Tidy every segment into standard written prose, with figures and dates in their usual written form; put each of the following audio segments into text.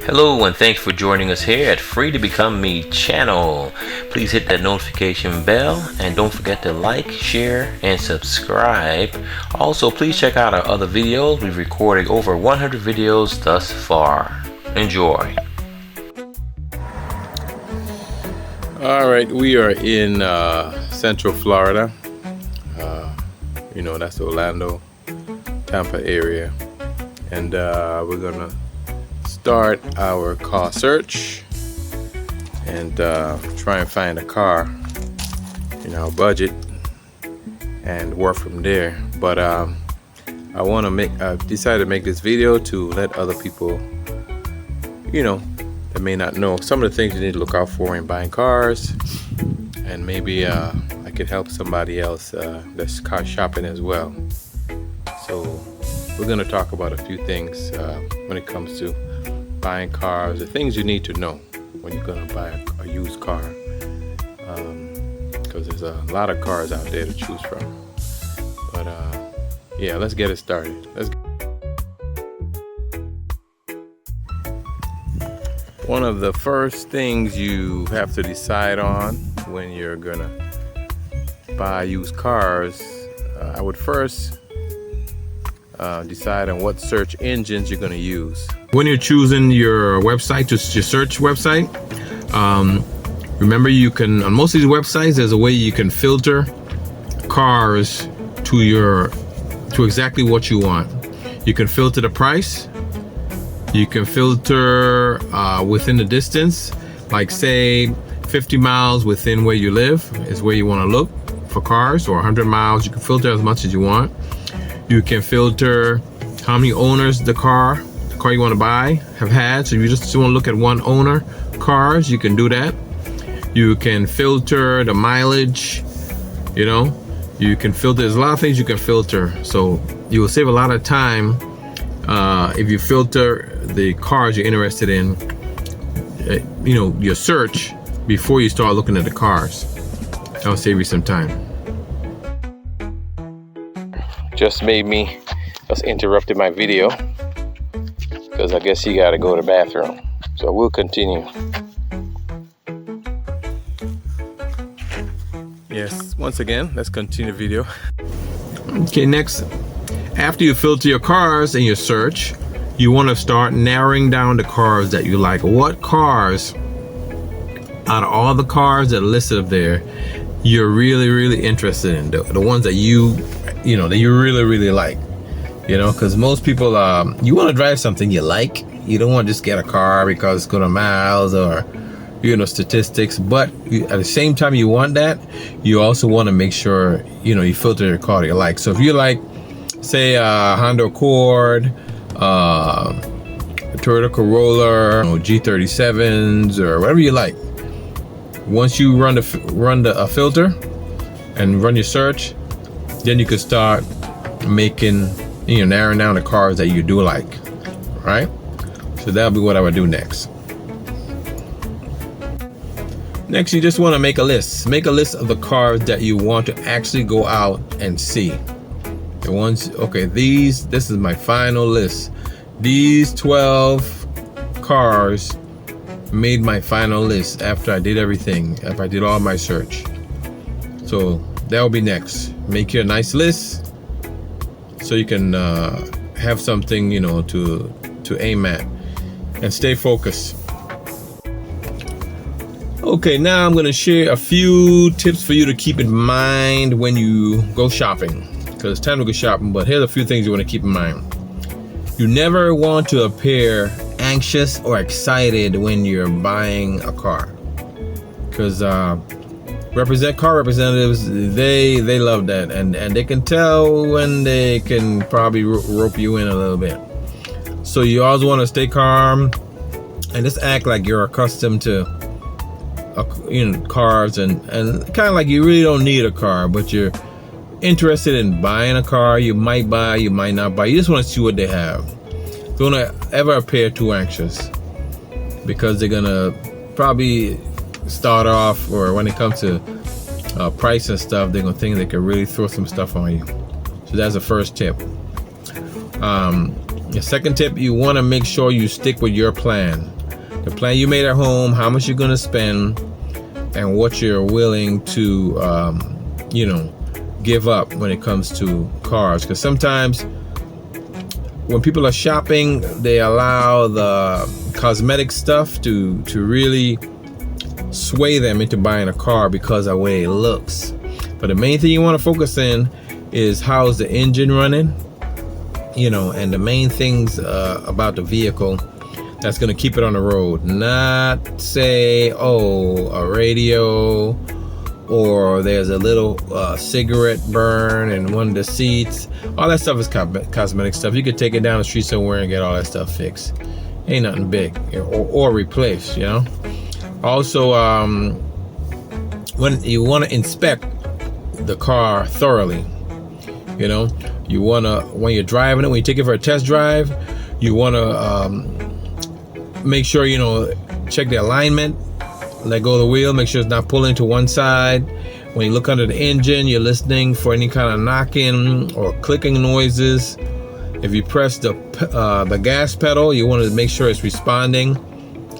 Hello and thanks for joining us here at Free to Become Me channel. Please hit that notification bell and don't forget to like, share, and subscribe. Also, please check out our other videos. We've recorded over 100 videos thus far. Enjoy. All right, we are in Central Florida. That's Orlando, Tampa area, and we're gonna start our car search and try and find a car in our budget and work from there. But I decided to make this video to let other people, that may not know some of the things you need to look out for in buying cars, and maybe I could help somebody else that's car shopping as well. So we're going to talk about a few things when it comes to buying cars, the things you need to know when you're going to buy a used car, because there's a lot of cars out there to choose from. But yeah, let's get it started. One of the first things you have to decide on when you're gonna buy used cars, I would first decide on what search engines you're gonna use. When you're choosing your website, just your search website, remember you can, on most of these websites, there's a way you can filter cars to exactly what you want. You can filter the price. You can filter within the distance, like say 50 miles within where you live is where you want to look for cars, or 100 miles. You can filter as much as you want. You can filter how many owners the car you want to buy have had. So if you just want to look at one owner cars, you can do that. You can filter the mileage, you can filter, there's a lot of things you can filter. So you will save a lot of time if you filter the cars you're interested in, your search before you start looking at the cars. That'll save you some time. Just interrupted my video because I guess he got to go to the bathroom. So we'll continue. Yes, once again, let's continue the video. Okay, next, after you filter your cars in your search, you want to start narrowing down the cars that you like. What cars, out of all the cars that are listed up there, you're really, really interested in? The ones that you really, really like. Because most people, you want to drive something you like. You don't want to just get a car because it's good on miles or, statistics. But at the same time you want that, you also want to make sure, you filter your car that you like. So if you like, say, Honda Accord, Toyota Corolla, G37s, or whatever you like. Once you run a filter and run your search, then you can start narrowing down the cars that you do like, right? So that'll be what I would do next. Next, you just want to make a list. Make a list of the cars that you want to actually go out and see. The ones, this is my final list. These 12 cars made my final list after I did everything, after I did all my search. So that will be next. Make you a nice list so you can have something, to aim at and stay focused. Okay, now I'm going to share a few tips for you to keep in mind when you go shopping. Because it's time to go shopping, but here's a few things you want to keep in mind. You never want to appear anxious or excited when you're buying a car, because car representatives, they love that, and they can tell when they can probably rope you in a little bit. So you always want to stay calm and just act like you're accustomed to cars, and kind of like you really don't need a car, but you're interested in buying a car. You might buy, you might not buy. You just want to see what they have. Don't ever appear too anxious, because they're gonna probably start off, or when it comes to price and stuff, they're gonna think they can really throw some stuff on you. So that's the first tip. The second tip, you want to make sure you stick with your plan. The plan you made at home, how much you're going to spend, and what you're willing to, give up when it comes to cars. Because sometimes when people are shopping, they allow the cosmetic stuff to really sway them into buying a car because of the way it looks. But the main thing you want to focus in is how's the engine running, and the main things about the vehicle that's going to keep it on the road. Not say, a radio, or there's a little cigarette burn in one of the seats. All that stuff is cosmetic stuff. You could take it down the street somewhere and get all that stuff fixed. Ain't nothing big, or replaced, Also, when you want to inspect the car thoroughly, you want to, when you're driving it, when you take it for a test drive, you want to make sure, check the alignment, let go of the wheel, make sure it's not pulling to one side. When you look under the engine, you're listening for any kind of knocking or clicking noises. If you press the gas pedal, you want to make sure it's responding.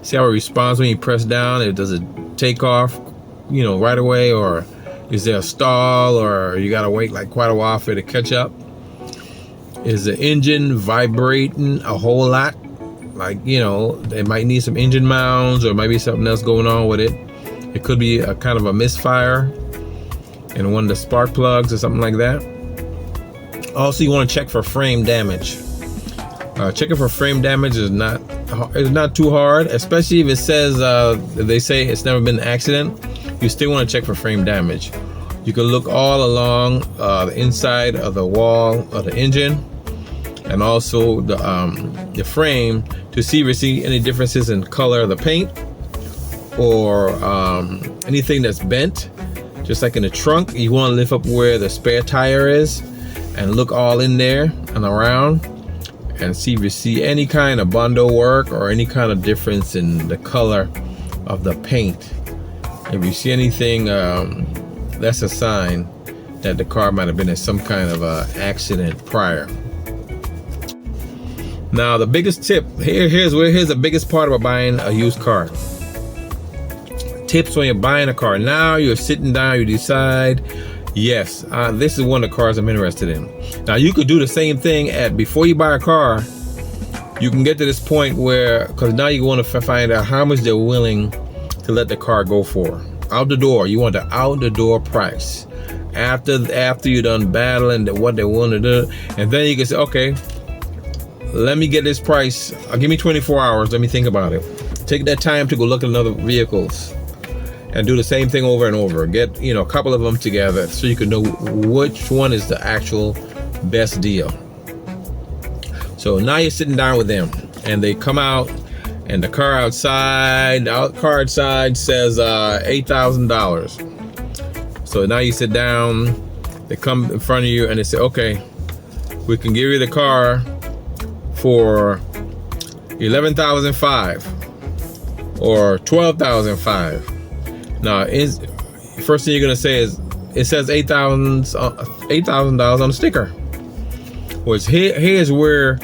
See how it responds when you press down? Does it take off, right away, or is there a stall, or you gotta wait like quite a while for it to catch up? Is the engine vibrating a whole lot? Like, it might need some engine mounds, or it might be something else going on with it. It could be a kind of a misfire in one of the spark plugs or something like that. Also, you want to check for frame damage. Checking for frame damage is not too hard, especially if it says if they say it's never been an accident. You still want to check for frame damage. You can look all along the inside of the wall of the engine, and also the frame, to see if you see any differences in color of the paint, or anything that's bent. Just like in the trunk, you want to lift up where the spare tire is and look all in there and around, and see if you see any kind of bundle work or any kind of difference in the color of the paint. If you see anything, that's a sign that the car might have been in some kind of accident prior. Now, the biggest tip, here's the biggest part about buying a used car. Tips when you're buying a car. Now you're sitting down, you decide, yes, this is one of the cars I'm interested in. Now, you could do the same thing before you buy a car. You can get to this point where, because now you want to find out how much they're willing to let the car go for. Out the door, you want the out the door price. After you're done battling what they want to do, and then you can say, okay, let me get this price. Give me 24 hours. Let me think about it. Take that time to go look at other vehicles and do the same thing over and over. Get a couple of them together so you can know which one is the actual best deal. So now you're sitting down with them, and they come out, and the car outside says $8,000. So now you sit down, they come in front of you and they say, okay, we can give you the car for $11,500 or $12,500. Now, first thing you're gonna say is it says $8,000 on the sticker. Which here's where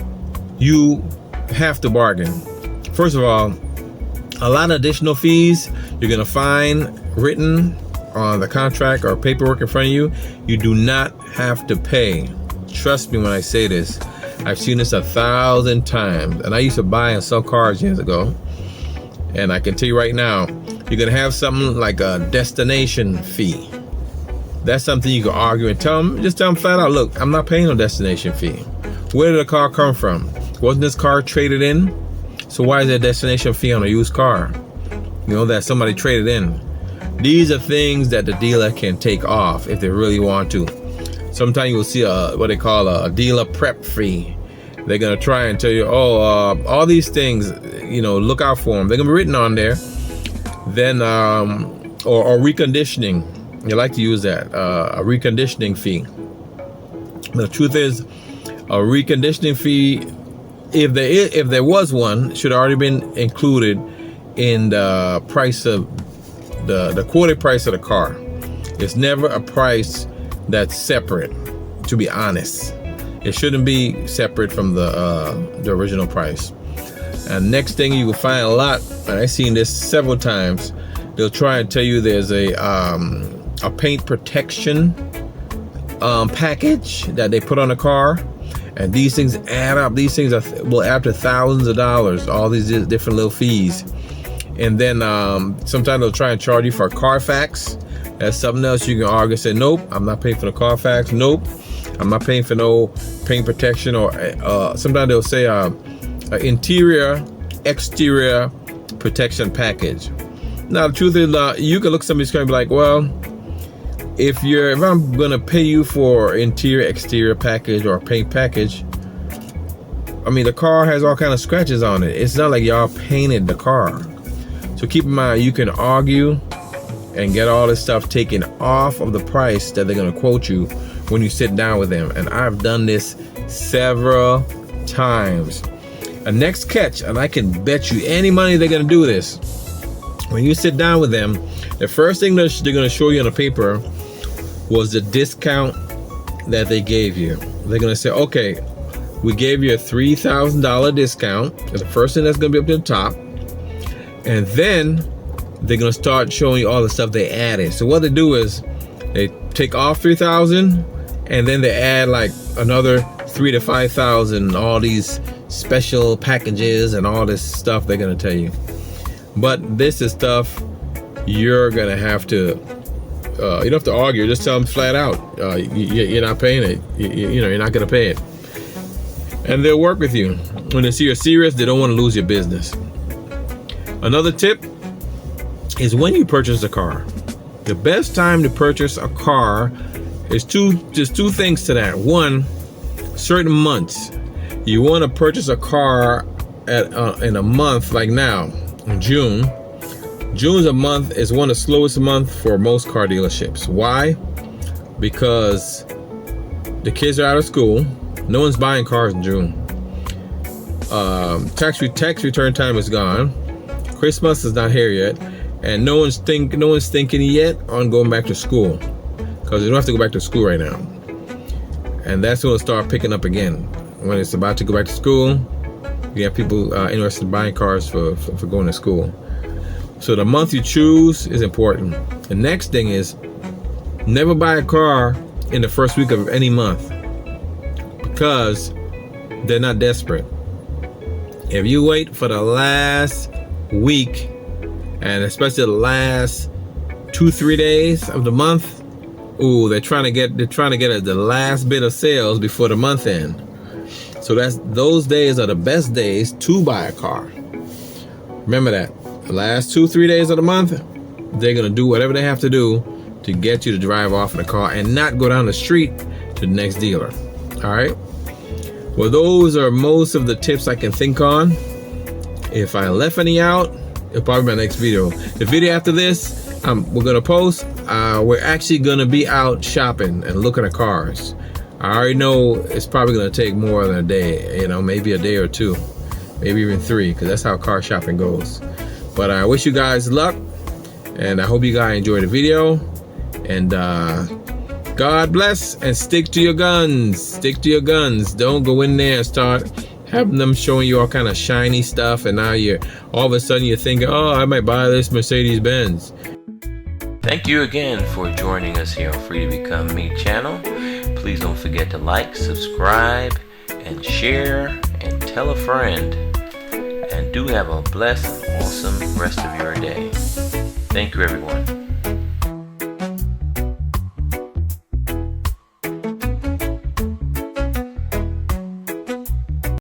you have to bargain. First of all, a lot of additional fees you're gonna find written on the contract or paperwork in front of you. You do not have to pay. Trust me when I say this. I've seen this 1,000 times, and I used to buy and sell cars years ago. And I can tell you right now, you're gonna have something like a destination fee. That's something you can argue and just tell them flat out, look, I'm not paying no destination fee. Where did the car come from? Wasn't this car traded in? So why is there a destination fee on a used car? That somebody traded in. These are things that the dealer can take off if they really want to. Sometimes you'll see what they call a dealer prep fee. They're gonna try and tell you, all these things, look out for them. They're gonna be written on there. Then, or reconditioning. You like to use that, a reconditioning fee. The truth is, a reconditioning fee, if there was one, should have already been included in the price of the quoted price of the car. It's never a price that's separate, to be honest. It shouldn't be separate from the original price. And next thing you will find a lot, and I've seen this several times, they'll try and tell you there's a paint protection package that they put on a car, and these things add up. These things will add to thousands of dollars, all these different little fees. And then sometimes they'll try and charge you for a Carfax. That's something else you can argue and say, nope, I'm not paying for the Carfax. Nope, I'm not paying for no paint protection. Or sometimes they'll say interior, exterior protection package. Now the truth is, you can look at somebody's car and be like, well, if I'm gonna pay you for interior, exterior package or paint package, I mean the car has all kind of scratches on it. It's not like y'all painted the car. So keep in mind, you can argue and get all this stuff taken off of the price that they're gonna quote you when you sit down with them. And I've done this several times. A next catch, and I can bet you any money they're gonna do this. When you sit down with them, the first thing they're gonna show you on the paper was the discount that they gave you. They're gonna say, okay, we gave you a $3,000 discount. That's the first thing that's gonna be up to the top. And then they're gonna start showing you all the stuff they added. So what they do is they take off $3,000 and then they add like another $3,000 to $5,000, all these special packages and all this stuff they're gonna tell you. But this is stuff you're gonna have to, you don't have to argue, just tell them flat out, you're not paying it. You're not gonna pay it. And they'll work with you. When they see you're serious, they don't wanna lose your business. Another tip is when you purchase a car. The best time to purchase a car is just two things to that. One, certain months. You wanna purchase a car in a month like now, in June. June's is one of the slowest months for most car dealerships. Why? Because the kids are out of school. No one's buying cars in June. Tax return time is gone. Christmas is not here yet, and no one's thinking yet on going back to school, because you don't have to go back to school right now. And that's when it'll start picking up again. When it's about to go back to school, you have people interested in buying cars for going to school. So the month you choose is important. The next thing is, never buy a car in the first week of any month, because they're not desperate. If you wait for the last week, and especially the last 2-3 days of the month, they're trying to get the last bit of sales before the month end. So those days are the best days to buy a car. Remember that. The last 2-3 days of the month, they're gonna do whatever they have to do to get you to drive off in a car and not go down the street to the next dealer. All right. Well, those are most of the tips I can think on. If I left any out, it'll probably be my next video. The video after this, we're gonna post. We're actually gonna be out shopping and looking at cars. I already know it's probably gonna take more than a day. Maybe a day or two, maybe even 3, because that's how car shopping goes. But I wish you guys luck, and I hope you guys enjoyed the video. And God bless, and stick to your guns. Stick to your guns. Don't go in there and start having them showing you all kind of shiny stuff, and now all of a sudden you're thinking, oh, I might buy this Mercedes-Benz. Thank you again for joining us here on Free to Become Me channel. Please don't forget to like, subscribe, and share, and tell a friend. And do have a blessed, awesome rest of your day. Thank you, everyone.